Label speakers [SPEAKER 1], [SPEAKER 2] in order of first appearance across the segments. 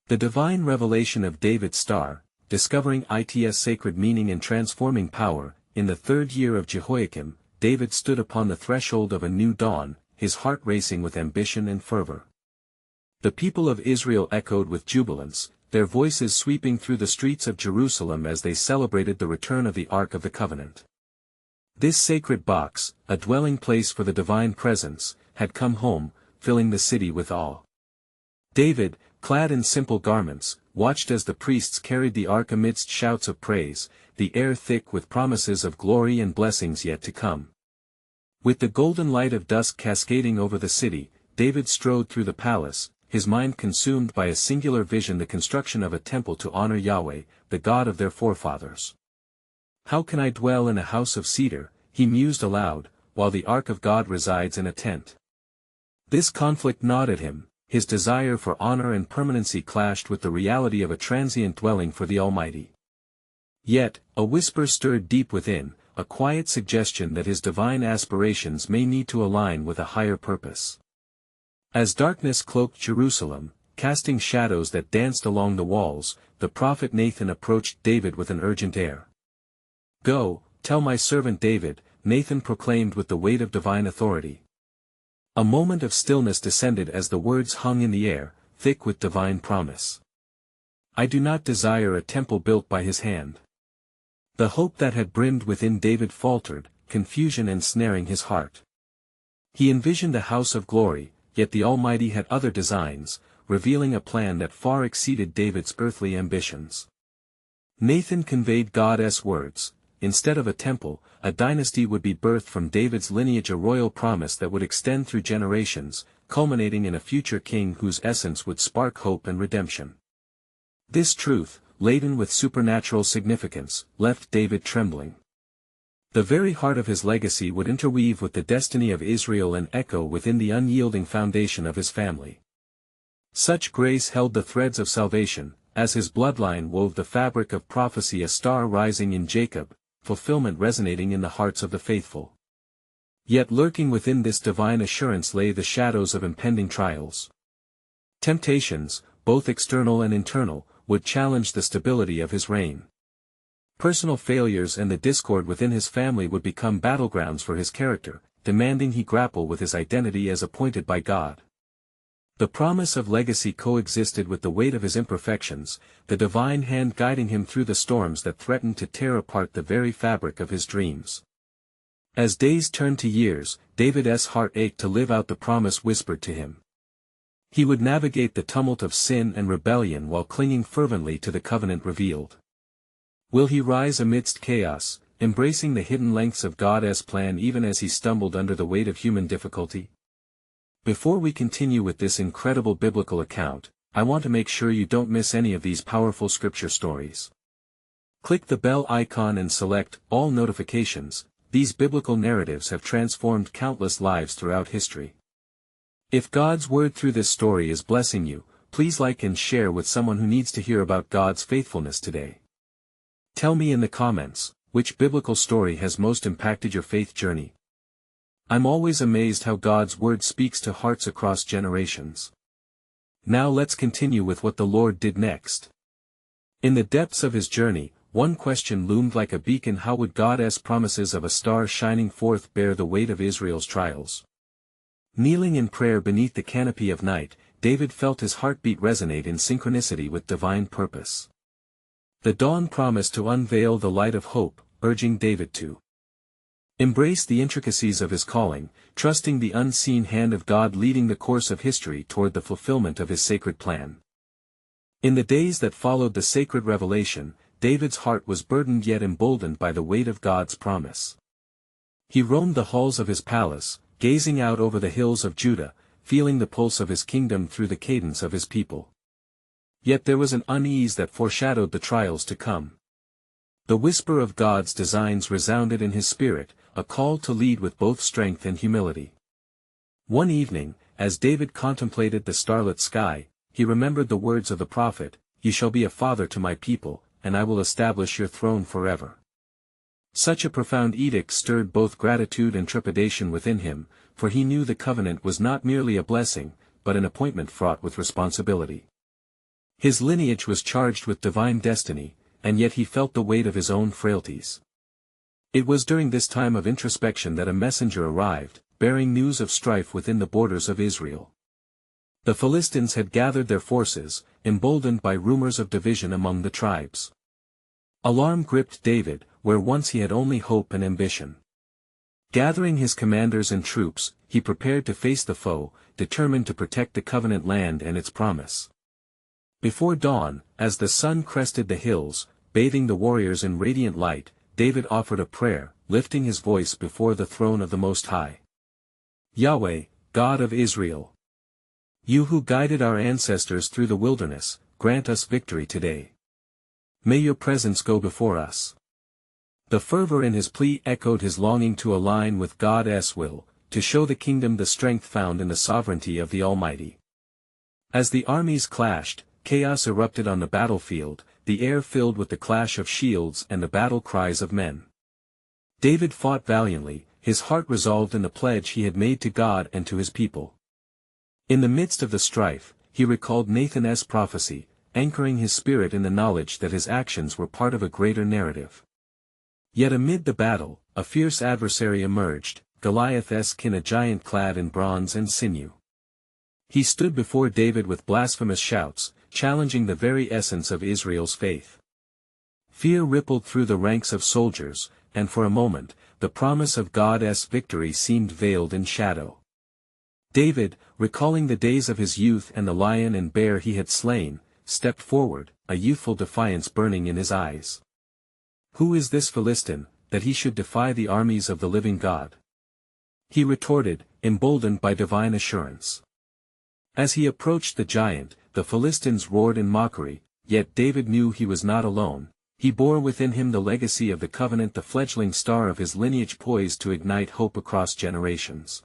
[SPEAKER 1] The divine revelation of David's star, discovering its sacred meaning and transforming power. In the 3rd year of Jehoiakim, David stood upon the threshold of a new dawn, his heart racing with ambition and fervor. The people of Israel echoed with jubilance, their voices sweeping through the streets of Jerusalem as they celebrated the return of the Ark of the Covenant. This sacred box, a dwelling place for the divine presence, had come home, filling the city with awe. David, clad in simple garments, watched as the priests carried the ark amidst shouts of praise, the air thick with promises of glory and blessings yet to come. With the golden light of dusk cascading over the city, David strode through the palace, his mind consumed by a singular vision: the construction of a temple to honor Yahweh, the God of their forefathers. "How can I dwell in a house of cedar," he mused aloud, "while the ark of God resides in a tent?" This conflict gnawed at him. His desire for honor and permanency clashed with the reality of a transient dwelling for the Almighty. Yet, a whisper stirred deep within, a quiet suggestion that his divine aspirations may need to align with a higher purpose. As darkness cloaked Jerusalem, casting shadows that danced along the walls, the prophet Nathan approached David with an urgent air. "Go, tell my servant David," Nathan proclaimed with the weight of divine authority. A moment of stillness descended as the words hung in the air, thick with divine promise. "I do not desire a temple built by his hand." The hope that had brimmed within David faltered, confusion ensnaring his heart. He envisioned a house of glory, yet the Almighty had other designs, revealing a plan that far exceeded David's earthly ambitions. Nathan conveyed God's words: instead of a temple, a dynasty would be birthed from David's lineage, a royal promise that would extend through generations, culminating in a future king whose essence would spark hope and redemption. This truth, laden with supernatural significance, left David trembling. The very heart of his legacy would interweave with the destiny of Israel and echo within the unyielding foundation of his family. Such grace held the threads of salvation, as his bloodline wove the fabric of prophecy, a star rising in Jacob, fulfillment resonating in the hearts of the faithful. Yet lurking within this divine assurance lay the shadows of impending trials. Temptations, both external and internal, would challenge the stability of his reign. Personal failures and the discord within his family would become battlegrounds for his character, demanding he grapple with his identity as appointed by God. The promise of legacy coexisted with the weight of his imperfections, the divine hand guiding him through the storms that threatened to tear apart the very fabric of his dreams. As days turned to years, David's heart ached to live out the promise whispered to him. He would navigate the tumult of sin and rebellion while clinging fervently to the covenant revealed. Will he rise amidst chaos, embracing the hidden lengths of God's plan even as he stumbled under the weight of human difficulty? Before we continue with this incredible biblical account, I want to make sure you don't miss any of these powerful scripture stories. Click the bell icon and select all notifications. These biblical narratives have transformed countless lives throughout history. If God's word through this story is blessing you, please like and share with someone who needs to hear about God's faithfulness today. Tell me in the comments, which biblical story has most impacted your faith journey? I'm always amazed how God's word speaks to hearts across generations. Now let's continue with what the Lord did next. In the depths of his journey, one question loomed like a beacon: how would God's promises of a star shining forth bear the weight of Israel's trials? Kneeling in prayer beneath the canopy of night, David felt his heartbeat resonate in synchronicity with divine purpose. The dawn promised to unveil the light of hope, urging David to embrace the intricacies of his calling, trusting the unseen hand of God leading the course of history toward the fulfillment of his sacred plan. In the days that followed the sacred revelation, David's heart was burdened yet emboldened by the weight of God's promise. He roamed the halls of his palace, gazing out over the hills of Judah, feeling the pulse of his kingdom through the cadence of his people. Yet there was an unease that foreshadowed the trials to come. The whisper of God's designs resounded in his spirit, a call to lead with both strength and humility. One evening, as David contemplated the starlit sky, he remembered the words of the prophet, "You shall be a father to my people, and I will establish your throne forever." Such a profound edict stirred both gratitude and trepidation within him, for he knew the covenant was not merely a blessing, but an appointment fraught with responsibility. His lineage was charged with divine destiny, and yet he felt the weight of his own frailties. It was during this time of introspection that a messenger arrived, bearing news of strife within the borders of Israel. The Philistines had gathered their forces, emboldened by rumors of division among the tribes. Alarm gripped David, where once he had only hope and ambition. Gathering his commanders and troops, he prepared to face the foe, determined to protect the covenant land and its promise. Before dawn, as the sun crested the hills, bathing the warriors in radiant light, David offered a prayer, lifting his voice before the throne of the Most High. Yahweh, God of Israel, you who guided our ancestors through the wilderness, grant us victory today. May your presence go before us. The fervor in his plea echoed his longing to align with God's will, to show the kingdom the strength found in the sovereignty of the Almighty. As the armies clashed, chaos erupted on the battlefield, the air filled with the clash of shields and the battle cries of men. David fought valiantly, his heart resolved in the pledge he had made to God and to his people. In the midst of the strife, he recalled Nathan's prophecy, anchoring his spirit in the knowledge that his actions were part of a greater narrative. Yet amid the battle, a fierce adversary emerged, Goliath's kin, a giant clad in bronze and sinew. He stood before David with blasphemous shouts, challenging the very essence of Israel's faith. Fear rippled through the ranks of soldiers, and for a moment, the promise of God's victory seemed veiled in shadow. David, recalling the days of his youth and the lion and bear he had slain, stepped forward, a youthful defiance burning in his eyes. Who is this Philistine, that he should defy the armies of the living God? He retorted, emboldened by divine assurance. As he approached the giant, the Philistines roared in mockery, yet David knew he was not alone. He bore within him the legacy of the covenant, the fledgling star of his lineage poised to ignite hope across generations.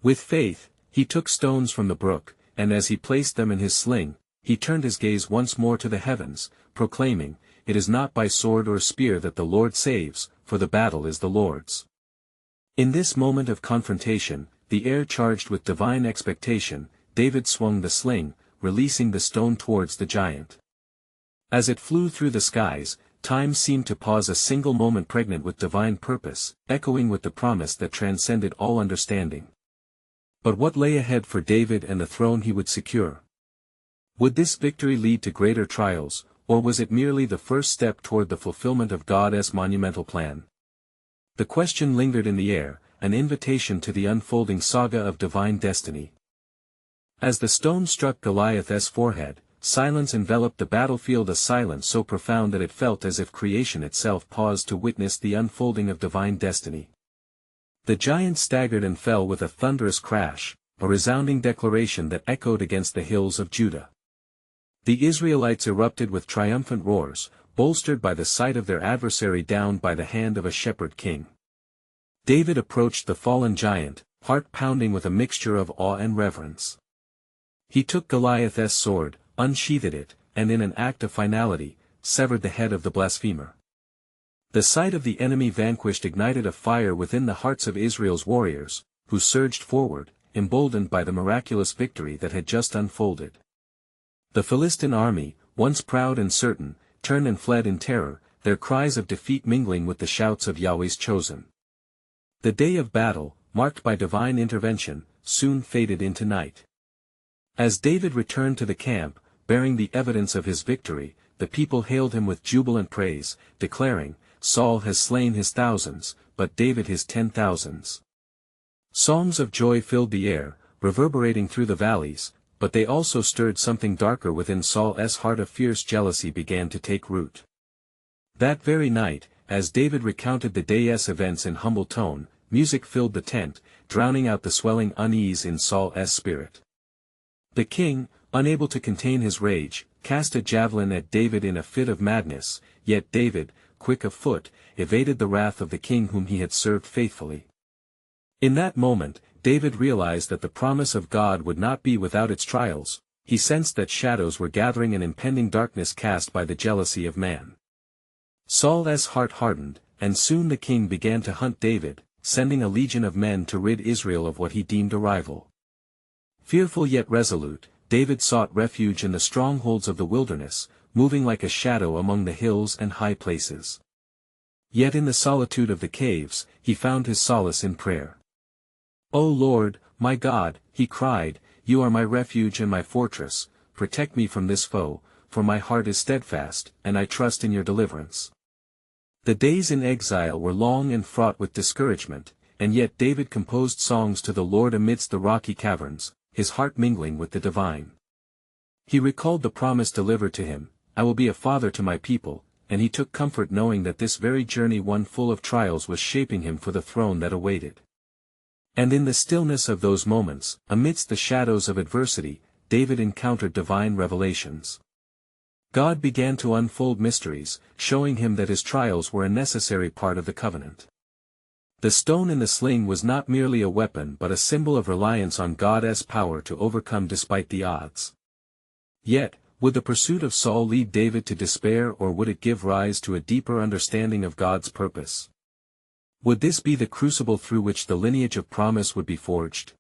[SPEAKER 1] With faith, he took stones from the brook, and as he placed them in his sling, he turned his gaze once more to the heavens, proclaiming, "It is not by sword or spear that the Lord saves, for the battle is the Lord's." In this moment of confrontation, the air charged with divine expectation, David swung the sling, releasing the stone towards the giant. As it flew through the skies, time seemed to pause, a single moment pregnant with divine purpose, echoing with the promise that transcended all understanding. But what lay ahead for David and the throne he would secure? Would this victory lead to greater trials, or was it merely the first step toward the fulfillment of God's monumental plan? The question lingered in the air, an invitation to the unfolding saga of divine destiny. As the stone struck Goliath's forehead, silence enveloped the battlefield, a silence so profound that it felt as if creation itself paused to witness the unfolding of divine destiny. The giant staggered and fell with a thunderous crash, a resounding declaration that echoed against the hills of Judah. The Israelites erupted with triumphant roars, bolstered by the sight of their adversary downed by the hand of a shepherd king. David approached the fallen giant, heart pounding with a mixture of awe and reverence. He took Goliath's sword, unsheathed it, and in an act of finality, severed the head of the blasphemer. The sight of the enemy vanquished ignited a fire within the hearts of Israel's warriors, who surged forward, emboldened by the miraculous victory that had just unfolded. The Philistine army, once proud and certain, turned and fled in terror, their cries of defeat mingling with the shouts of Yahweh's chosen. The day of battle, marked by divine intervention, soon faded into night. As David returned to the camp, bearing the evidence of his victory, the people hailed him with jubilant praise, declaring, "Saul has slain his thousands, but David his 10,000s." Songs of joy filled the air, reverberating through the valleys, but they also stirred something darker within Saul's heart. A fierce jealousy began to take root. That very night, as David recounted the day's events in humble tone, music filled the tent, drowning out the swelling unease in Saul's spirit. The king, unable to contain his rage, cast a javelin at David in a fit of madness, yet David, quick of foot, evaded the wrath of the king whom he had served faithfully. In that moment, David realized that the promise of God would not be without its trials. He sensed that shadows were gathering, an impending darkness cast by the jealousy of man. Saul's heart hardened, and soon the king began to hunt David, sending a legion of men to rid Israel of what he deemed a rival. Fearful yet resolute, David sought refuge in the strongholds of the wilderness, moving like a shadow among the hills and high places. Yet in the solitude of the caves, he found his solace in prayer. "O Lord, my God," he cried, "you are my refuge and my fortress, protect me from this foe, for my heart is steadfast, and I trust in your deliverance." The days in exile were long and fraught with discouragement, and yet David composed songs to the Lord amidst the rocky caverns, his heart mingling with the divine. He recalled the promise delivered to him, "I will be a father to my people," and he took comfort knowing that this very journey, one full of trials, was shaping him for the throne that awaited. And in the stillness of those moments, amidst the shadows of adversity, David encountered divine revelations. God began to unfold mysteries, showing him that his trials were a necessary part of the covenant. The stone in the sling was not merely a weapon but a symbol of reliance on God's power to overcome despite the odds. Yet, would the pursuit of Saul lead David to despair, or would it give rise to a deeper understanding of God's purpose? Would this be the crucible through which the lineage of promise would be forged?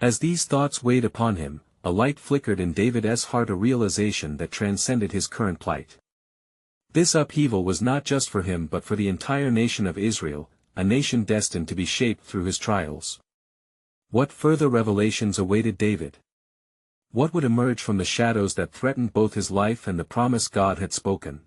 [SPEAKER 1] As these thoughts weighed upon him, a light flickered in David's heart, a realization that transcended his current plight. This upheaval was not just for him but for the entire nation of Israel, a nation destined to be shaped through his trials. What further revelations awaited David? What would emerge from the shadows that threatened both his life and the promise God had spoken?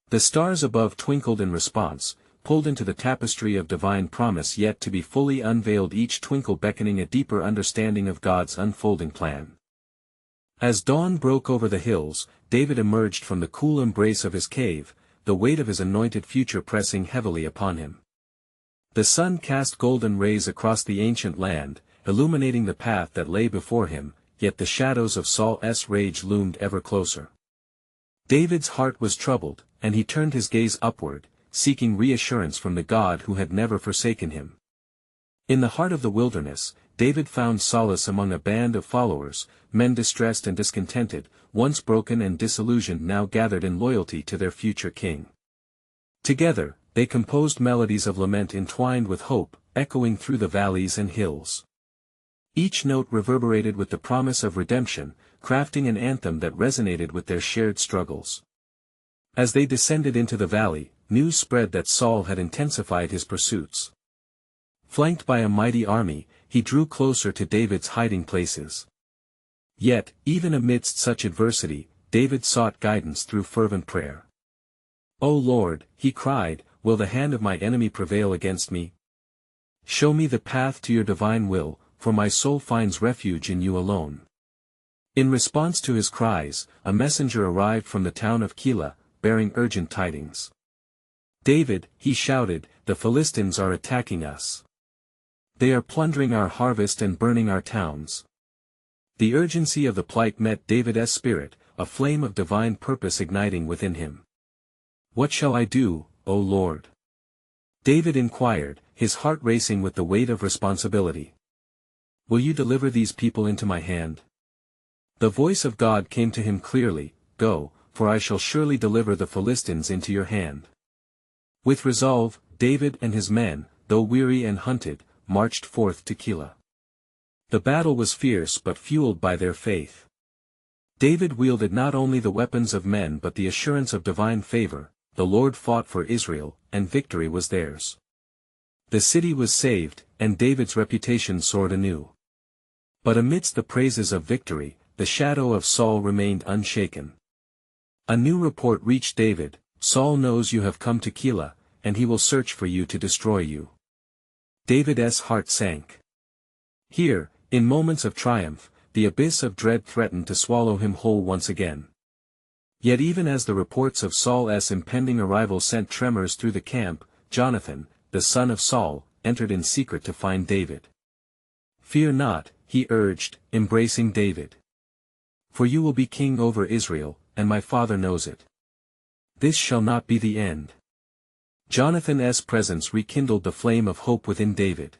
[SPEAKER 1] The stars above twinkled in response, pulled into the tapestry of divine promise yet to be fully unveiled, each twinkle beckoning a deeper understanding of God's unfolding plan. As dawn broke over the hills, David emerged from the cool embrace of his cave, the weight of his anointed future pressing heavily upon him. The sun cast golden rays across the ancient land, illuminating the path that lay before him, yet the shadows of Saul's rage loomed ever closer. David's heart was troubled, and he turned his gaze upward, seeking reassurance from the God who had never forsaken him. In the heart of the wilderness, David found solace among a band of followers, men distressed and discontented, once broken and disillusioned, now gathered in loyalty to their future king. Together, they composed melodies of lament entwined with hope, echoing through the valleys and hills. Each note reverberated with the promise of redemption, crafting an anthem that resonated with their shared struggles. As they descended into the valley, news spread that Saul had intensified his pursuits. Flanked by a mighty army, he drew closer to David's hiding places. Yet, even amidst such adversity, David sought guidance through fervent prayer. "O Lord," he cried, "will the hand of my enemy prevail against me? Show me the path to your divine will, for my soul finds refuge in you alone." In response to his cries, a messenger arrived from the town of Keilah, bearing urgent tidings. "David," he shouted, "the Philistines are attacking us. They are plundering our harvest and burning our towns." The urgency of the plight met David's spirit, a flame of divine purpose igniting within him. "What shall I do, O Lord?" David inquired, his heart racing with the weight of responsibility. "Will you deliver these people into my hand?" The voice of God came to him clearly, "Go, for I shall surely deliver the Philistines into your hand." With resolve, David and his men, though weary and hunted, marched forth to Keilah. The battle was fierce but fueled by their faith. David wielded not only the weapons of men but the assurance of divine favor. The Lord fought for Israel, and victory was theirs. The city was saved, and David's reputation soared anew. But amidst the praises of victory, the shadow of Saul remained unshaken. A new report reached David: "Saul knows you have come to Keilah, and he will search for you to destroy you." David's heart sank. Here, in moments of triumph, the abyss of dread threatened to swallow him whole once again. Yet even as the reports of Saul's impending arrival sent tremors through the camp, Jonathan, the son of Saul, entered in secret to find David. "Fear not," he urged, embracing David. "For you will be king over Israel, and my father knows it. This shall not be the end." Jonathan's presence rekindled the flame of hope within David.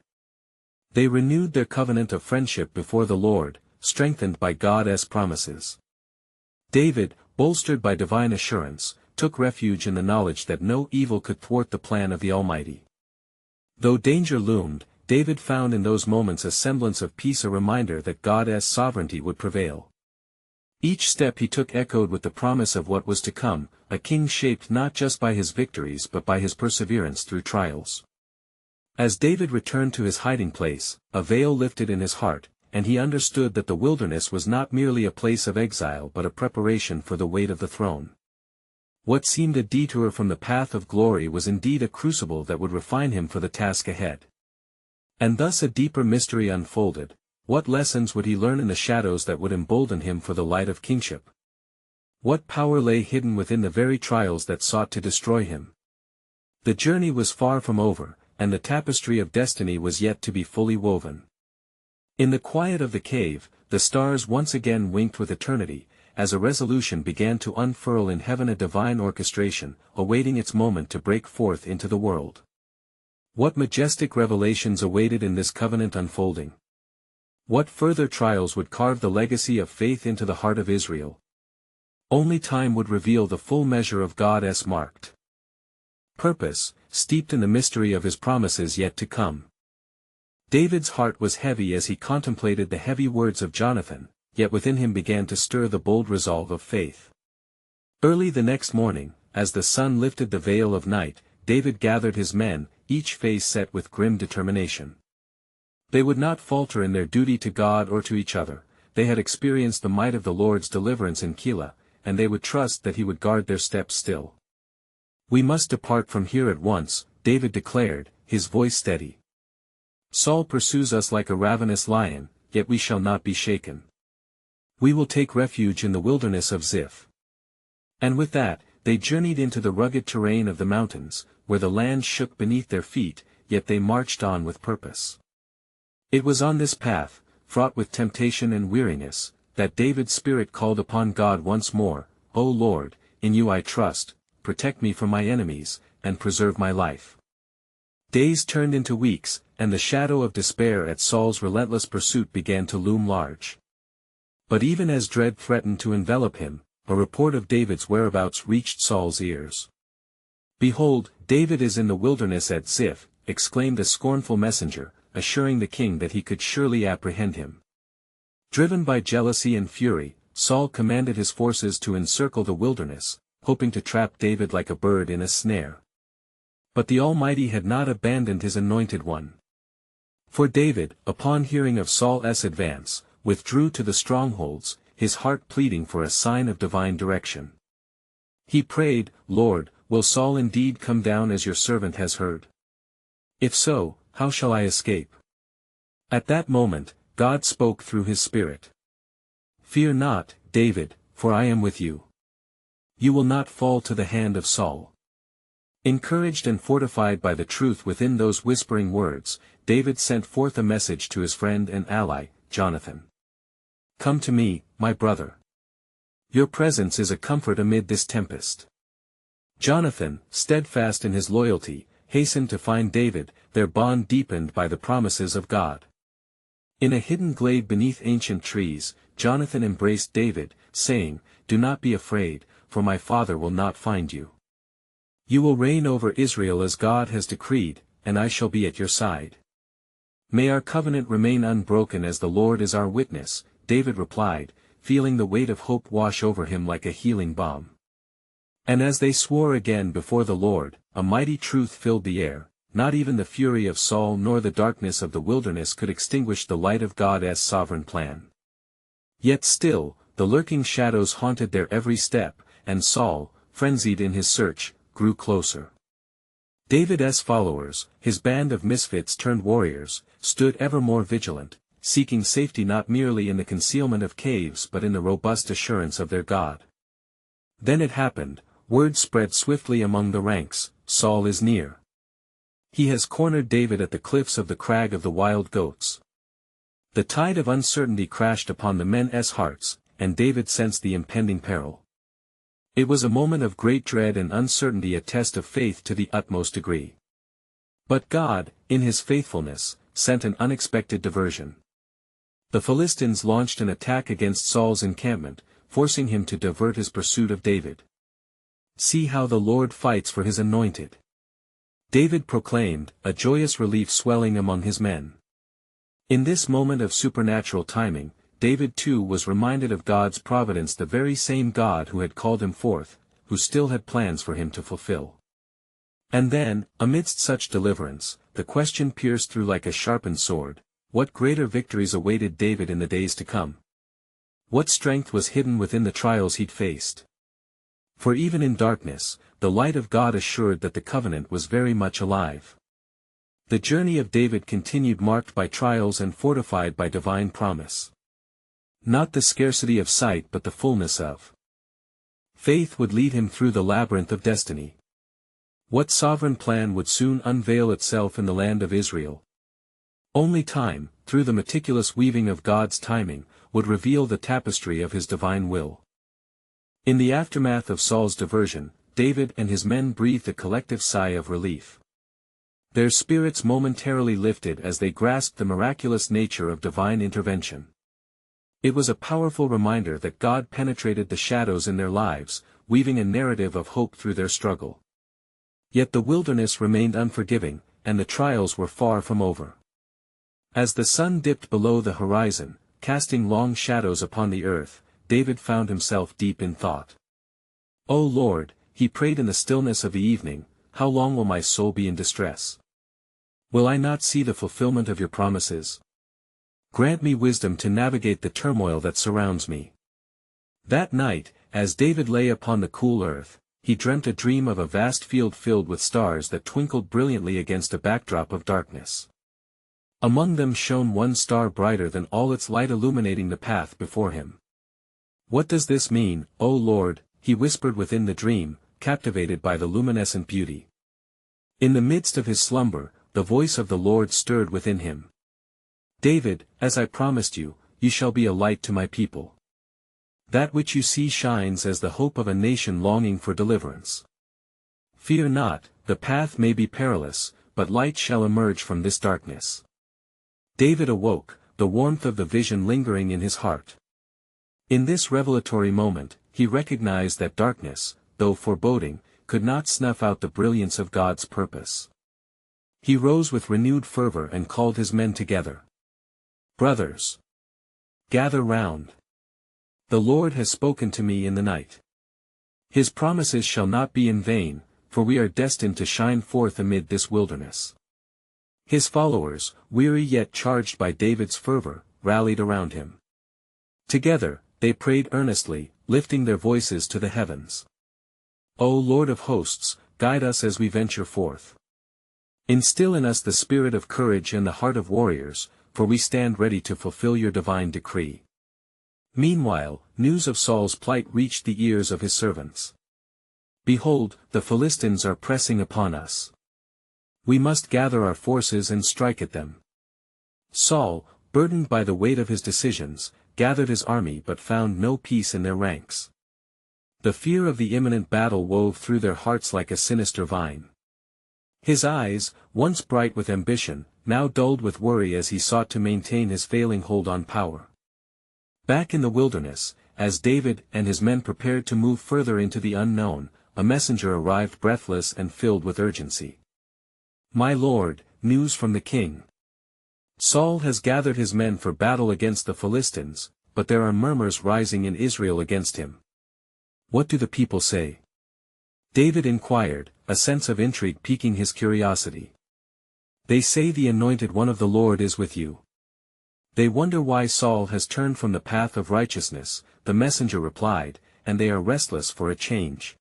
[SPEAKER 1] They renewed their covenant of friendship before the Lord, strengthened by God's promises. David, bolstered by divine assurance, took refuge in the knowledge that no evil could thwart the plan of the Almighty. Though danger loomed, David found in those moments a semblance of peace, a reminder that God's sovereignty would prevail. Each step he took echoed with the promise of what was to come, a king shaped not just by his victories but by his perseverance through trials. As David returned to his hiding place, a veil lifted in his heart, and he understood that the wilderness was not merely a place of exile but a preparation for the weight of the throne. What seemed a detour from the path of glory was indeed a crucible that would refine him for the task ahead. And thus a deeper mystery unfolded. What lessons would he learn in the shadows that would embolden him for the light of kingship? What power lay hidden within the very trials that sought to destroy him? The journey was far from over, and the tapestry of destiny was yet to be fully woven. In the quiet of the cave, the stars once again winked with eternity, as a resolution began to unfurl in heaven, a divine orchestration, awaiting its moment to break forth into the world. What majestic revelations awaited in this covenant unfolding? What further trials would carve the legacy of faith into the heart of Israel? Only time would reveal the full measure of God's marked purpose, steeped in the mystery of his promises yet to come. David's heart was heavy as he contemplated the heavy words of Jonathan, yet within him began to stir the bold resolve of faith. Early the next morning, as the sun lifted the veil of night, David gathered his men, each face set with grim determination. They would not falter in their duty to God or to each other. They had experienced the might of the Lord's deliverance in Keilah, and they would trust that he would guard their steps still. "We must depart from here at once," David declared, his voice steady. "Saul pursues us like a ravenous lion, yet we shall not be shaken. We will take refuge in the wilderness of Ziph." And with that, they journeyed into the rugged terrain of the mountains, where the land shook beneath their feet, yet they marched on with purpose. It was on this path, fraught with temptation and weariness, that David's spirit called upon God once more. "O Lord, in you I trust, protect me from my enemies, and preserve my life." Days turned into weeks, and the shadow of despair at Saul's relentless pursuit began to loom large. But even as dread threatened to envelop him, a report of David's whereabouts reached Saul's ears. "Behold, David is in the wilderness at Ziph," exclaimed a scornful messenger, assuring the king that he could surely apprehend him. Driven by jealousy and fury, Saul commanded his forces to encircle the wilderness, hoping to trap David like a bird in a snare. But the Almighty had not abandoned his anointed one. For David, upon hearing of Saul's advance, withdrew to the strongholds, his heart pleading for a sign of divine direction. He prayed, "Lord, will Saul indeed come down as your servant has heard? If so, how shall I escape?" At that moment, God spoke through his Spirit. "Fear not, David, for I am with you. You will not fall to the hand of Saul." Encouraged and fortified by the truth within those whispering words, David sent forth a message to his friend and ally, Jonathan. "Come to me, my brother. Your presence is a comfort amid this tempest." Jonathan, steadfast in his loyalty, hastened to find David, their bond deepened by the promises of God. In a hidden glade beneath ancient trees, Jonathan embraced David, saying, "Do not be afraid, for my father will not find you. You will reign over Israel as God has decreed, and I shall be at your side." "May our covenant remain unbroken as the Lord is our witness," David replied, feeling the weight of hope wash over him like a healing balm. And as they swore again before the Lord, a mighty truth filled the air. Not even the fury of Saul nor the darkness of the wilderness could extinguish the light of God's sovereign plan. Yet still, the lurking shadows haunted their every step, and Saul, frenzied in his search, grew closer. David's followers, his band of misfits turned warriors, stood ever more vigilant, seeking safety not merely in the concealment of caves but in the robust assurance of their God. Then it happened, word spread swiftly among the ranks, "Saul is near. He has cornered David at the cliffs of the crag of the wild goats." The tide of uncertainty crashed upon the men's hearts, and David sensed the impending peril. It was a moment of great dread and uncertainty, a test of faith to the utmost degree. But God, in his faithfulness, sent an unexpected diversion. The Philistines launched an attack against Saul's encampment, forcing him to divert his pursuit of David. "See how the Lord fights for his anointed," David proclaimed, a joyous relief swelling among his men. In this moment of supernatural timing, David too was reminded of God's providence, the very same God who had called him forth, who still had plans for him to fulfill. And then, amidst such deliverance, the question pierced through like a sharpened sword: what greater victories awaited David in the days to come? What strength was hidden within the trials he'd faced? For even in darkness, the light of God assured that the covenant was very much alive. The journey of David continued, marked by trials and fortified by divine promise. Not the scarcity of sight but the fullness of faith would lead him through the labyrinth of destiny. What sovereign plan would soon unveil itself in the land of Israel? Only time, through the meticulous weaving of God's timing, would reveal the tapestry of his divine will. In the aftermath of Saul's diversion, David and his men breathed a collective sigh of relief. Their spirits momentarily lifted as they grasped the miraculous nature of divine intervention. It was a powerful reminder that God penetrated the shadows in their lives, weaving a narrative of hope through their struggle. Yet the wilderness remained unforgiving, and the trials were far from over. As the sun dipped below the horizon, casting long shadows upon the earth, David found himself deep in thought. "O Lord," he prayed in the stillness of the evening, "how long will my soul be in distress? Will I not see the fulfillment of your promises? Grant me wisdom to navigate the turmoil that surrounds me." That night, as David lay upon the cool earth, he dreamt a dream of a vast field filled with stars that twinkled brilliantly against a backdrop of darkness. Among them shone one star brighter than all, its light illuminating the path before him. "What does this mean, O Lord?" he whispered within the dream, captivated by the luminescent beauty. In the midst of his slumber, the voice of the Lord stirred within him. "David, as I promised you, you shall be a light to my people. That which you see shines as the hope of a nation longing for deliverance. Fear not, the path may be perilous, but light shall emerge from this darkness." David awoke, the warmth of the vision lingering in his heart. In this revelatory moment, he recognized that darkness, though foreboding, could not snuff out the brilliance of God's purpose. He rose with renewed fervor and called his men together. "Brothers, gather round. The Lord has spoken to me in the night. His promises shall not be in vain, for we are destined to shine forth amid this wilderness." His followers, weary yet charged by David's fervor, rallied around him. Together, they prayed earnestly, lifting their voices to the heavens. "O Lord of hosts, guide us as we venture forth. Instill in us the spirit of courage and the heart of warriors, for we stand ready to fulfill your divine decree." Meanwhile, news of Saul's plight reached the ears of his servants. "Behold, the Philistines are pressing upon us. We must gather our forces and strike at them." Saul, burdened by the weight of his decisions, gathered his army but found no peace in their ranks. The fear of the imminent battle wove through their hearts like a sinister vine. His eyes, once bright with ambition, now dulled with worry as he sought to maintain his failing hold on power. Back in the wilderness, as David and his men prepared to move further into the unknown, a messenger arrived breathless and filled with urgency. "My lord, news from the king. Saul has gathered his men for battle against the Philistines, but there are murmurs rising in Israel against him." "What do the people say?" David inquired, a sense of intrigue piquing his curiosity. "They say the anointed one of the Lord is with you. They wonder why Saul has turned from the path of righteousness," the messenger replied, "and they are restless for a change."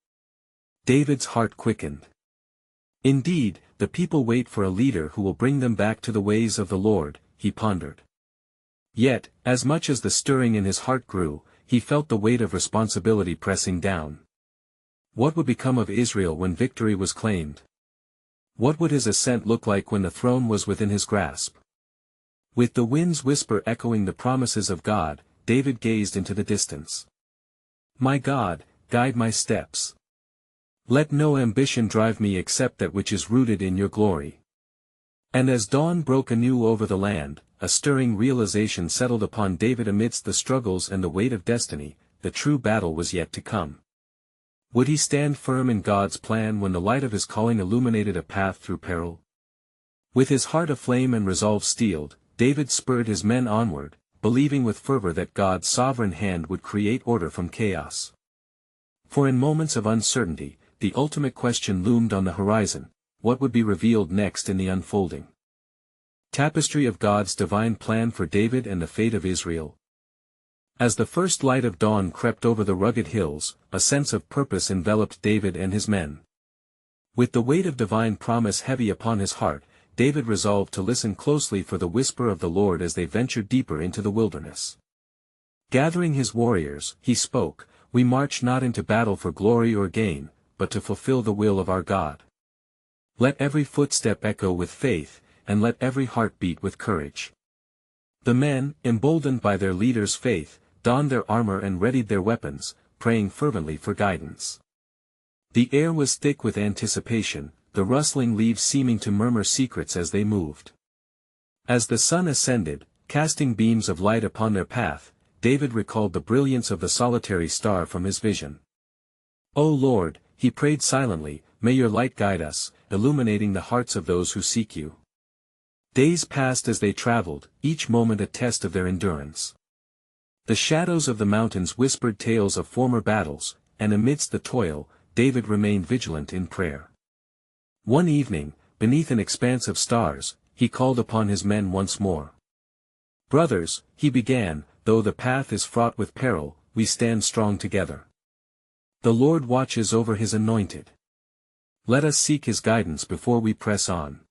[SPEAKER 1] David's heart quickened. Indeed, the people wait for a leader who will bring them back to the ways of the Lord, he pondered. Yet, as much as the stirring in his heart grew, he felt the weight of responsibility pressing down. What would become of Israel when victory was claimed? What would his ascent look like when the throne was within his grasp? With the wind's whisper echoing the promises of God, David gazed into the distance. "My God, guide my steps. Let no ambition drive me except that which is rooted in your glory." And as dawn broke anew over the land, a stirring realization settled upon David amidst the struggles and the weight of destiny: the true battle was yet to come. Would he stand firm in God's plan when the light of his calling illuminated a path through peril? With his heart aflame and resolve steeled, David spurred his men onward, believing with fervor that God's sovereign hand would create order from chaos. For in moments of uncertainty, the ultimate question loomed on the horizon: what would be revealed next in the unfolding tapestry of God's divine plan for David and the fate of Israel? As the first light of dawn crept over the rugged hills, a sense of purpose enveloped David and his men. With the weight of divine promise heavy upon his heart, David resolved to listen closely for the whisper of the Lord as they ventured deeper into the wilderness. Gathering his warriors, he spoke, "We march not into battle for glory or gain, but to fulfill the will of our God. Let every footstep echo with faith, and let every heart beat with courage." The men, emboldened by their leader's faith, donned their armor and readied their weapons, praying fervently for guidance. The air was thick with anticipation, the rustling leaves seeming to murmur secrets as they moved. As the sun ascended, casting beams of light upon their path, David recalled the brilliance of the solitary star from his vision. "O Lord," he prayed silently, "may your light guide us, illuminating the hearts of those who seek you." Days passed as they traveled, each moment a test of their endurance. The shadows of the mountains whispered tales of former battles, and amidst the toil, David remained vigilant in prayer. One evening, beneath an expanse of stars, he called upon his men once more. "Brothers," he began, "though the path is fraught with peril, we stand strong together. The Lord watches over his anointed. Let us seek his guidance before we press on."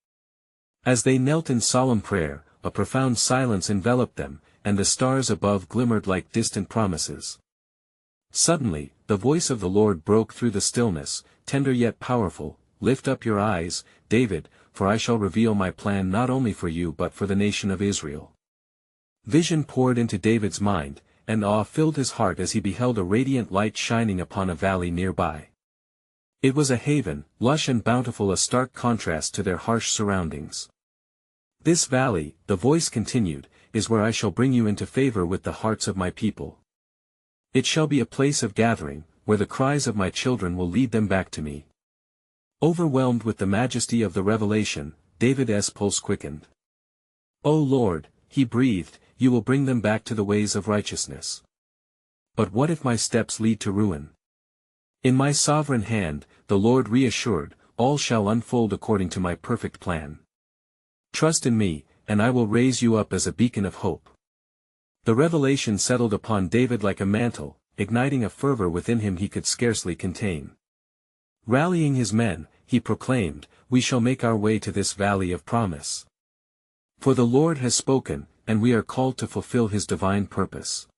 [SPEAKER 1] As they knelt in solemn prayer, a profound silence enveloped them, and the stars above glimmered like distant promises. Suddenly, the voice of the Lord broke through the stillness, tender yet powerful: "Lift up your eyes, David, for I shall reveal my plan not only for you but for the nation of Israel." Vision poured into David's mind, and awe filled his heart as he beheld a radiant light shining upon a valley nearby. It was a haven, lush and bountiful, a stark contrast to their harsh surroundings. "This valley," the voice continued, "is where I shall bring you into favor with the hearts of my people. It shall be a place of gathering, where the cries of my children will lead them back to me." Overwhelmed with the majesty of the revelation, David's pulse quickened. "O Lord," he breathed, "you will bring them back to the ways of righteousness. But what if my steps lead to ruin? In my sovereign hand," the Lord reassured, "all shall unfold according to my perfect plan. Trust in me, and I will raise you up as a beacon of hope." The revelation settled upon David like a mantle, igniting a fervor within him he could scarcely contain. Rallying his men, he proclaimed, "We shall make our way to this valley of promise. For the Lord has spoken, and we are called to fulfill his divine purpose.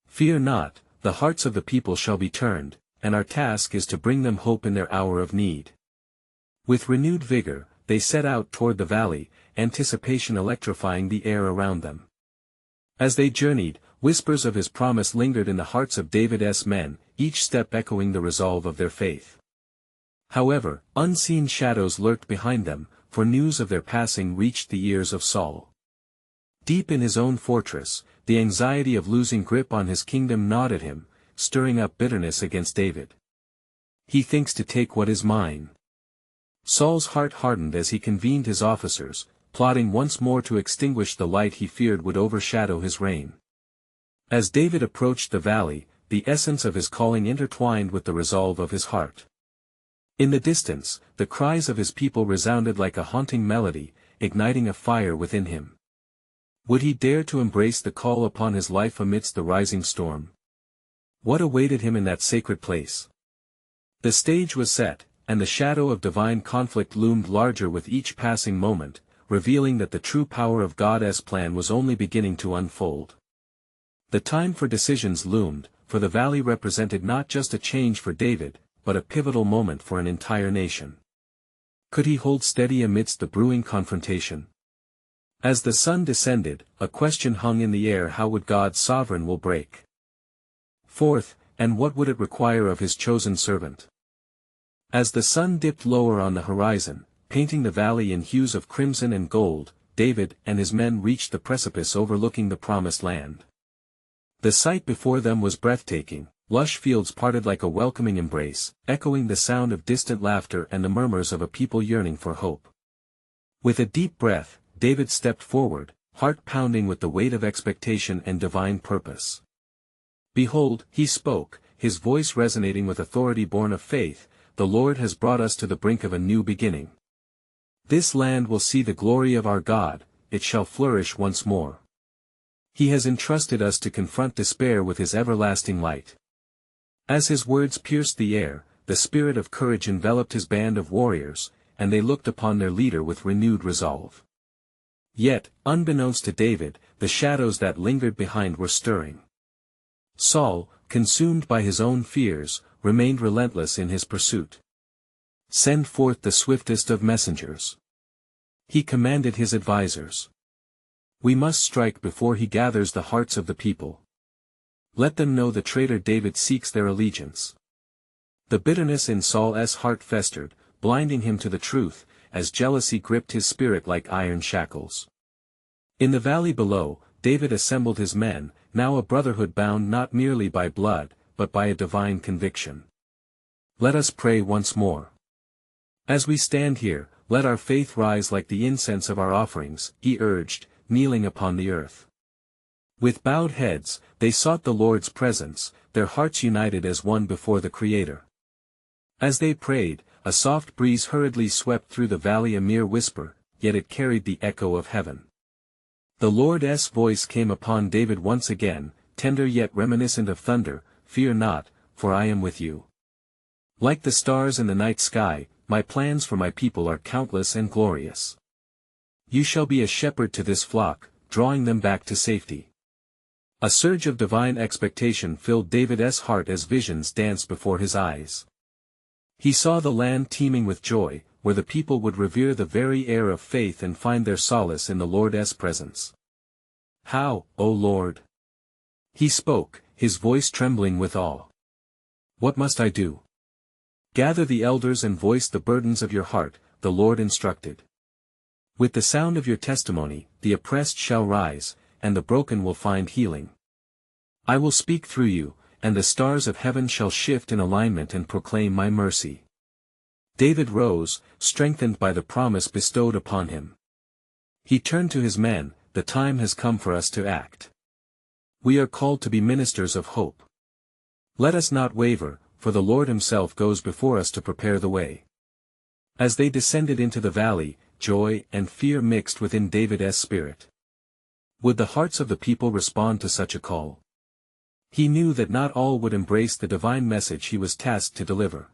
[SPEAKER 1] Fear not, the hearts of the people shall be turned, and our task is to bring them hope in their hour of need." With renewed vigor, they set out toward the valley, anticipation electrifying the air around them. As they journeyed, whispers of his promise lingered in the hearts of David's men, each step echoing the resolve of their faith. However, unseen shadows lurked behind them, for news of their passing reached the ears of Saul. Deep in his own fortress, the anxiety of losing grip on his kingdom gnawed at him, stirring up bitterness against David. "He thinks to take what is mine." Saul's heart hardened as he convened his officers, plotting once more to extinguish the light he feared would overshadow his reign. As David approached the valley, the essence of his calling intertwined with the resolve of his heart. In the distance, the cries of his people resounded like a haunting melody, igniting a fire within him. Would he dare to embrace the call upon his life amidst the rising storm? What awaited him in that sacred place? The stage was set, and the shadow of divine conflict loomed larger with each passing moment, revealing that the true power of God's plan was only beginning to unfold. The time for decisions loomed, for the valley represented not just a change for David, but a pivotal moment for an entire nation. Could he hold steady amidst the brewing confrontation? As the sun descended, a question hung in the air: how would God's sovereign will break forth, and what would it require of his chosen servant? As the sun dipped lower on the horizon, painting the valley in hues of crimson and gold, David and his men reached the precipice overlooking the promised land. The sight before them was breathtaking, lush fields parted like a welcoming embrace, echoing the sound of distant laughter and the murmurs of a people yearning for hope. With a deep breath, David stepped forward, heart pounding with the weight of expectation and divine purpose. "Behold," he spoke, his voice resonating with authority born of faith, "the Lord has brought us to the brink of a new beginning. This land will see the glory of our God, it shall flourish once more. He has entrusted us to confront despair with his everlasting light." As his words pierced the air, the spirit of courage enveloped his band of warriors, and they looked upon their leader with renewed resolve. Yet, unbeknownst to David, the shadows that lingered behind were stirring. Saul, consumed by his own fears, remained relentless in his pursuit. "Send forth the swiftest of messengers," he commanded his advisers. "We must strike before he gathers the hearts of the people. Let them know the traitor David seeks their allegiance." The bitterness in Saul's heart festered, blinding him to the truth, as jealousy gripped his spirit like iron shackles. In the valley below, David assembled his men, now a brotherhood bound not merely by blood, but by a divine conviction. "Let us pray once more. As we stand here, let our faith rise like the incense of our offerings," he urged, kneeling upon the earth. With bowed heads, they sought the Lord's presence, their hearts united as one before the Creator. As they prayed, a soft breeze hurriedly swept through the valley, a mere whisper, yet it carried the echo of heaven. The Lord's voice came upon David once again, tender yet reminiscent of thunder, "Fear not, for I am with you. Like the stars in the night sky, my plans for my people are countless and glorious. You shall be a shepherd to this flock, drawing them back to safety." A surge of divine expectation filled David's heart as visions danced before his eyes. He saw the land teeming with joy, where the people would revere the very air of faith and find their solace in the Lord's presence. "How, O Lord?" he spoke, his voice trembling with awe. "What must I do?" "Gather the elders and voice the burdens of your heart," the Lord instructed. "With the sound of your testimony, the oppressed shall rise, and the broken will find healing. I will speak through you, and the stars of heaven shall shift in alignment and proclaim my mercy." David rose, strengthened by the promise bestowed upon him. He turned to his men, "The time has come for us to act. We are called to be ministers of hope. Let us not waver, for the Lord himself goes before us to prepare the way." As they descended into the valley, joy and fear mixed within David's spirit. Would the hearts of the people respond to such a call? He knew that not all would embrace the divine message he was tasked to deliver.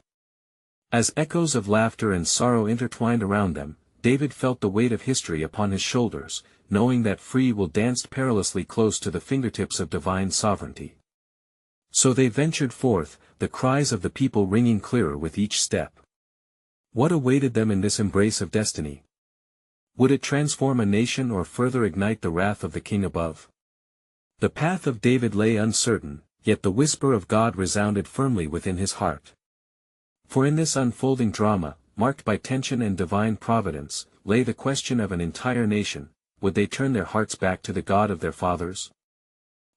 [SPEAKER 1] As echoes of laughter and sorrow intertwined around them, David felt the weight of history upon his shoulders, knowing that free will danced perilously close to the fingertips of divine sovereignty. So they ventured forth, the cries of the people ringing clearer with each step. What awaited them in this embrace of destiny? Would it transform a nation or further ignite the wrath of the King above? The path of David lay uncertain, yet the whisper of God resounded firmly within his heart. For in this unfolding drama, marked by tension and divine providence, lay the question of an entire nation: would they turn their hearts back to the God of their fathers?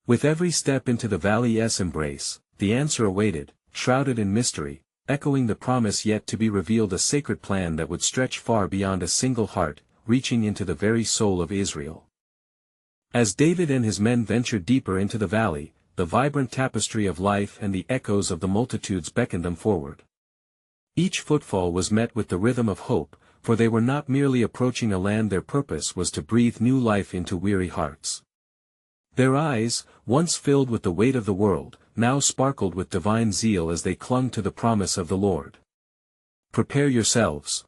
[SPEAKER 1] With every step into the valley's embrace, the answer awaited, shrouded in mystery, echoing the promise yet to be revealed, a sacred plan that would stretch far beyond a single heart, reaching into the very soul of Israel. As David and his men ventured deeper into the valley, the vibrant tapestry of life and the echoes of the multitudes beckoned them forward. Each footfall was met with the rhythm of hope, for they were not merely approaching a land, their purpose was to breathe new life into weary hearts. Their eyes, once filled with the weight of the world, now sparkled with divine zeal as they clung to the promise of the Lord. "Prepare yourselves,"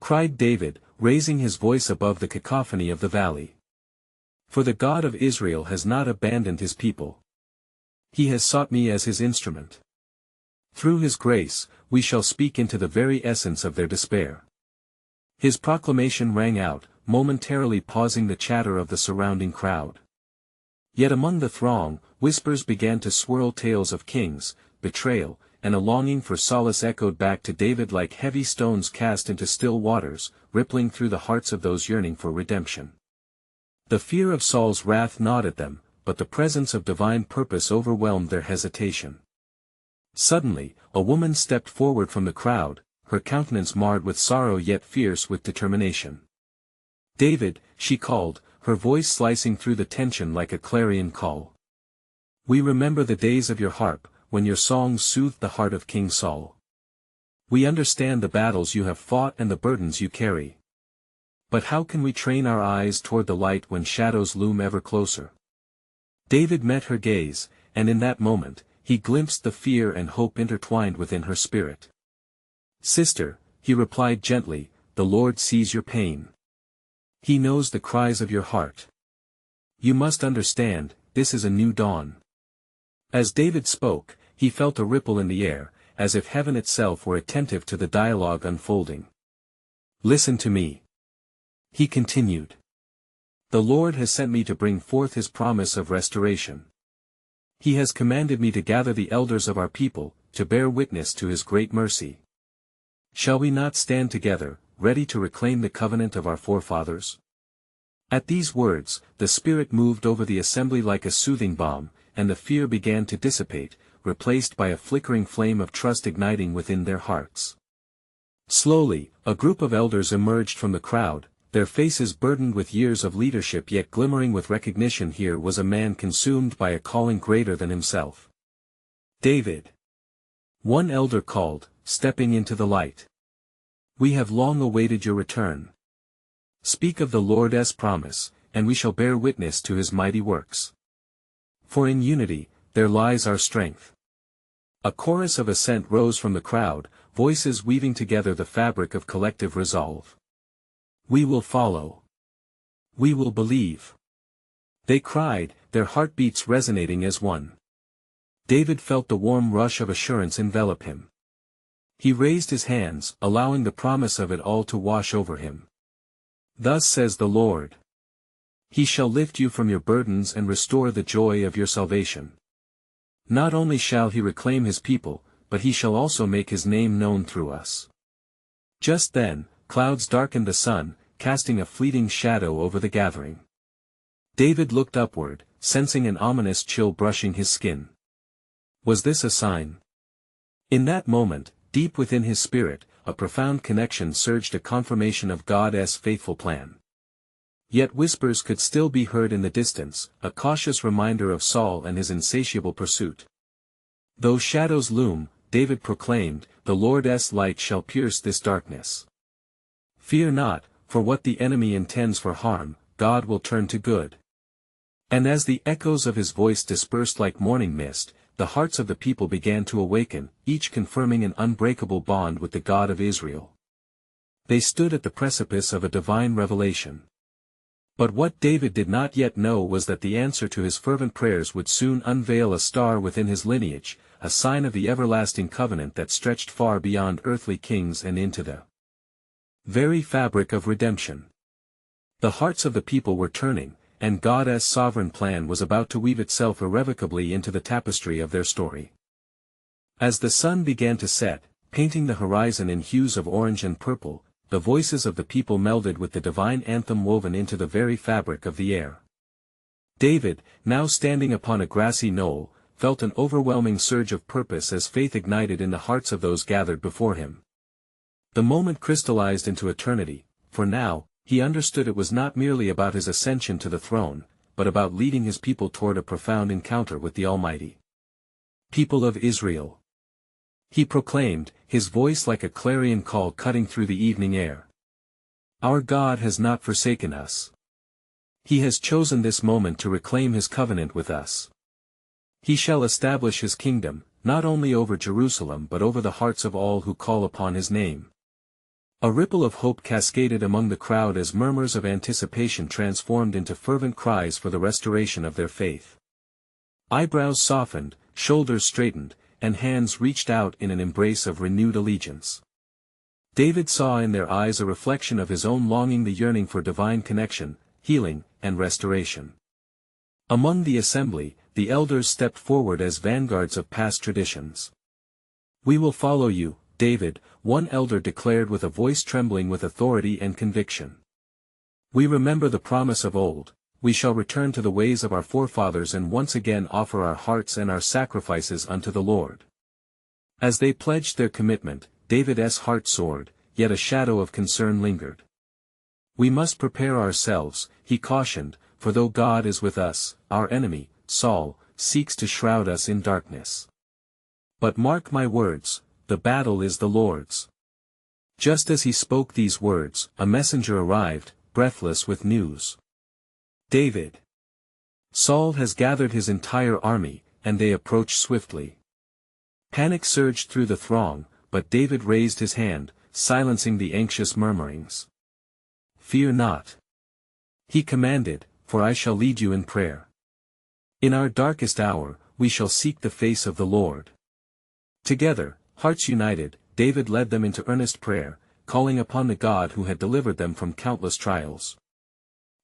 [SPEAKER 1] cried David, raising his voice above the cacophony of the valley. "For the God of Israel has not abandoned his people. He has sought me as his instrument. Through his grace, we shall speak into the very essence of their despair." His proclamation rang out, momentarily pausing the chatter of the surrounding crowd. Yet among the throng, whispers began to swirl, tales of kings, betrayal, and a longing for solace echoed back to David like heavy stones cast into still waters, rippling through the hearts of those yearning for redemption. The fear of Saul's wrath gnawed at them, but the presence of divine purpose overwhelmed their hesitation. Suddenly, a woman stepped forward from the crowd, her countenance marred with sorrow yet fierce with determination. "David," she called, her voice slicing through the tension like a clarion call. "We remember the days of your harp, when your songs soothed the heart of King Saul. We understand the battles you have fought and the burdens you carry. But how can we train our eyes toward the light when shadows loom ever closer?" David met her gaze, and in that moment, he glimpsed the fear and hope intertwined within her spirit. "Sister," he replied gently, "the Lord sees your pain. He knows the cries of your heart. You must understand, this is a new dawn." As David spoke, he felt a ripple in the air, as if heaven itself were attentive to the dialogue unfolding. "Listen to me," he continued. "The Lord has sent me to bring forth his promise of restoration. He has commanded me to gather the elders of our people, to bear witness to his great mercy. Shall we not stand together, ready to reclaim the covenant of our forefathers?" At these words, the Spirit moved over the assembly like a soothing balm, and the fear began to dissipate, replaced by a flickering flame of trust igniting within their hearts. Slowly, a group of elders emerged from the crowd, their faces burdened with years of leadership yet glimmering with recognition. Here was a man consumed by a calling greater than himself. "David," one elder called, stepping into the light. "We have long awaited your return. Speak of the Lord's promise, and we shall bear witness to his mighty works. For in unity, there lies our strength." A chorus of assent rose from the crowd, voices weaving together the fabric of collective resolve. "We will follow. We will believe." They cried, their heartbeats resonating as one. David felt the warm rush of assurance envelop him. He raised his hands, allowing the promise of it all to wash over him. "Thus says the Lord. He shall lift you from your burdens and restore the joy of your salvation. Not only shall he reclaim his people, but he shall also make his name known through us." Just then, clouds darkened the sun, casting a fleeting shadow over the gathering. David looked upward, sensing an ominous chill brushing his skin. Was this a sign? In that moment, deep within his spirit, a profound connection surged, a confirmation of God's faithful plan. Yet whispers could still be heard in the distance, a cautious reminder of Saul and his insatiable pursuit. "Though shadows loom," David proclaimed, "the Lord's light shall pierce this darkness. Fear not, for what the enemy intends for harm, God will turn to good." And as the echoes of his voice dispersed like morning mist, the hearts of the people began to awaken, each confirming an unbreakable bond with the God of Israel. They stood at the precipice of a divine revelation. But what David did not yet know was that the answer to his fervent prayers would soon unveil a star within his lineage, a sign of the everlasting covenant that stretched far beyond earthly kings and into the very fabric of redemption. The hearts of the people were turning, and God's sovereign plan was about to weave itself irrevocably into the tapestry of their story. As the sun began to set, painting the horizon in hues of orange and purple, the voices of the people melded with the divine anthem woven into the very fabric of the air. David, now standing upon a grassy knoll, felt an overwhelming surge of purpose as faith ignited in the hearts of those gathered before him. The moment crystallized into eternity, for now, he understood it was not merely about his ascension to the throne, but about leading his people toward a profound encounter with the Almighty. "People of Israel," he proclaimed, his voice like a clarion call cutting through the evening air. "Our God has not forsaken us. He has chosen this moment to reclaim his covenant with us. He shall establish his kingdom, not only over Jerusalem but over the hearts of all who call upon his name." A ripple of hope cascaded among the crowd as murmurs of anticipation transformed into fervent cries for the restoration of their faith. Eyebrows softened, shoulders straightened, and hands reached out in an embrace of renewed allegiance. David saw in their eyes a reflection of his own longing, the yearning for divine connection, healing, and restoration. Among the assembly, the elders stepped forward as vanguards of past traditions. "We will follow you, David," one elder declared with a voice trembling with authority and conviction. "We remember the promise of old, we shall return to the ways of our forefathers and once again offer our hearts and our sacrifices unto the Lord." As they pledged their commitment, David's heart soared, yet a shadow of concern lingered. "We must prepare ourselves," he cautioned, "for though God is with us, our enemy, Saul, seeks to shroud us in darkness. But mark my words, the battle is the Lord's." Just as he spoke these words, a messenger arrived, breathless with news. "David. Saul has gathered his entire army, and they approach swiftly." Panic surged through the throng, but David raised his hand, silencing the anxious murmurings. "Fear not," he commanded, "for I shall lead you in prayer. In our darkest hour, we shall seek the face of the Lord." Together, hearts united, David led them into earnest prayer, calling upon the God who had delivered them from countless trials.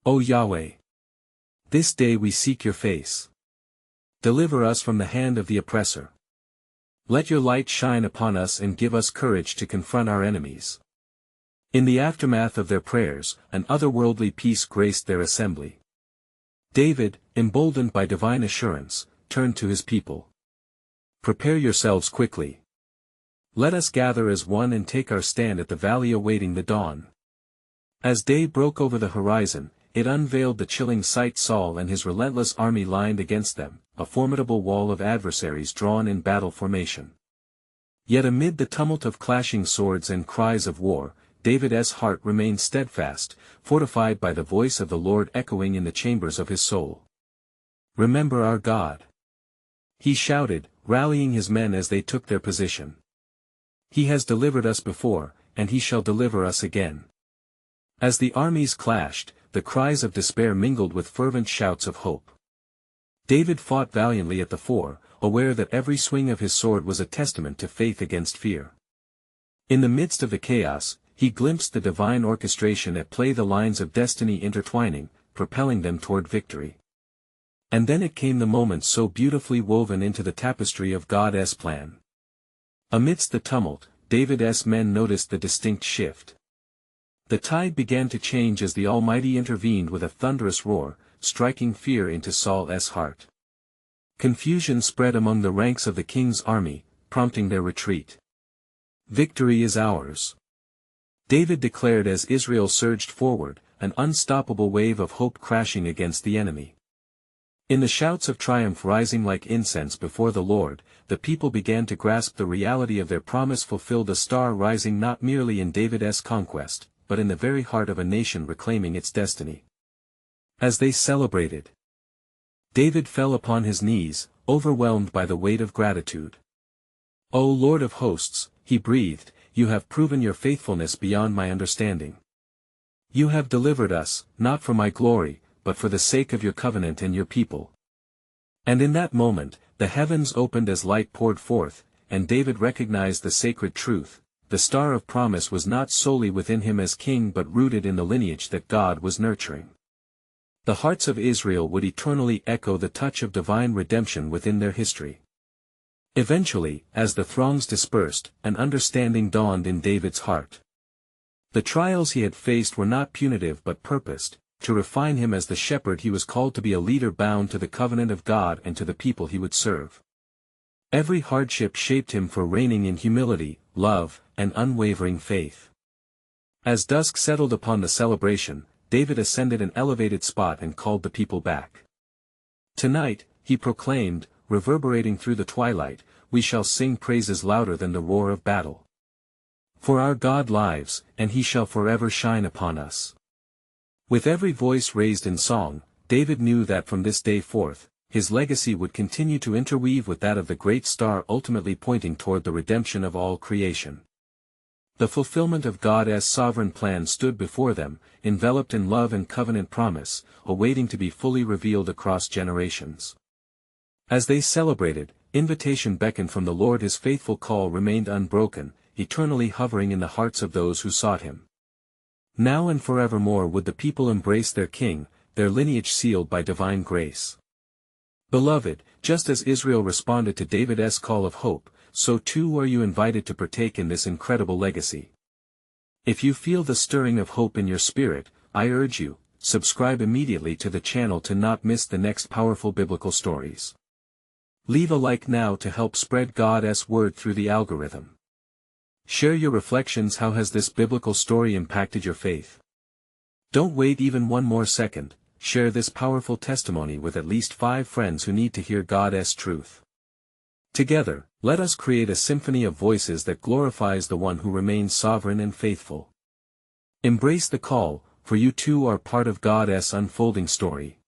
[SPEAKER 1] "O Yahweh! This day we seek your face. Deliver us from the hand of the oppressor. Let your light shine upon us and give us courage to confront our enemies." In the aftermath of their prayers, an otherworldly peace graced their assembly. David, emboldened by divine assurance, turned to his people. "Prepare yourselves quickly. Let us gather as one and take our stand at the valley awaiting the dawn." As day broke over the horizon, it unveiled the chilling sight: Saul and his relentless army lined against them, a formidable wall of adversaries drawn in battle formation. Yet amid the tumult of clashing swords and cries of war, David's heart remained steadfast, fortified by the voice of the Lord echoing in the chambers of his soul. "Remember our God," he shouted, rallying his men as they took their position. "He has delivered us before, and he shall deliver us again." As the armies clashed, the cries of despair mingled with fervent shouts of hope. David fought valiantly at the fore, aware that every swing of his sword was a testament to faith against fear. In the midst of the chaos, he glimpsed the divine orchestration at play, the lines of destiny intertwining, propelling them toward victory. And then it came, the moment so beautifully woven into the tapestry of God's plan. Amidst the tumult, David's men noticed the distinct shift. The tide began to change as the Almighty intervened with a thunderous roar, striking fear into Saul's heart. Confusion spread among the ranks of the king's army, prompting their retreat. "Victory is ours," David declared as Israel surged forward, an unstoppable wave of hope crashing against the enemy. In the shouts of triumph rising like incense before the Lord, the people began to grasp the reality of their promise fulfilled, a star rising not merely in David's conquest, but in the very heart of a nation reclaiming its destiny. As they celebrated, David fell upon his knees, overwhelmed by the weight of gratitude. "O Lord of hosts," he breathed, "you have proven your faithfulness beyond my understanding. You have delivered us, not for my glory, but for the sake of your covenant and your people." And in that moment, the heavens opened as light poured forth, and David recognized the sacred truth: the star of promise was not solely within him as king but rooted in the lineage that God was nurturing. The hearts of Israel would eternally echo the touch of divine redemption within their history. Eventually, as the throngs dispersed, an understanding dawned in David's heart. The trials he had faced were not punitive but purposed, to refine him as the shepherd he was called to be, a leader bound to the covenant of God and to the people he would serve. Every hardship shaped him for reigning in humility, love, and unwavering faith. As dusk settled upon the celebration, David ascended an elevated spot and called the people back. "Tonight," he proclaimed, reverberating through the twilight, "we shall sing praises louder than the roar of battle. For our God lives, and he shall forever shine upon us." With every voice raised in song, David knew that from this day forth, his legacy would continue to interweave with that of the great star, ultimately pointing toward the redemption of all creation. The fulfillment of God's sovereign plan stood before them, enveloped in love and covenant promise, awaiting to be fully revealed across generations. As they celebrated, invitation beckoned from the Lord. His faithful call remained unbroken, eternally hovering in the hearts of those who sought him. Now and forevermore would the people embrace their King, their lineage sealed by divine grace. Beloved, just as Israel responded to David's call of hope, so too are you invited to partake in this incredible legacy. If you feel the stirring of hope in your spirit, I urge you, subscribe immediately to the channel to not miss the next powerful biblical stories. Leave a like now to help spread God's word through the algorithm. Share your reflections. How has this biblical story impacted your faith? Don't wait even one more second, share this powerful testimony with at least 5 friends who need to hear God's truth. Together, let us create a symphony of voices that glorifies the one who remains sovereign and faithful. Embrace the call, for you too are part of God's unfolding story.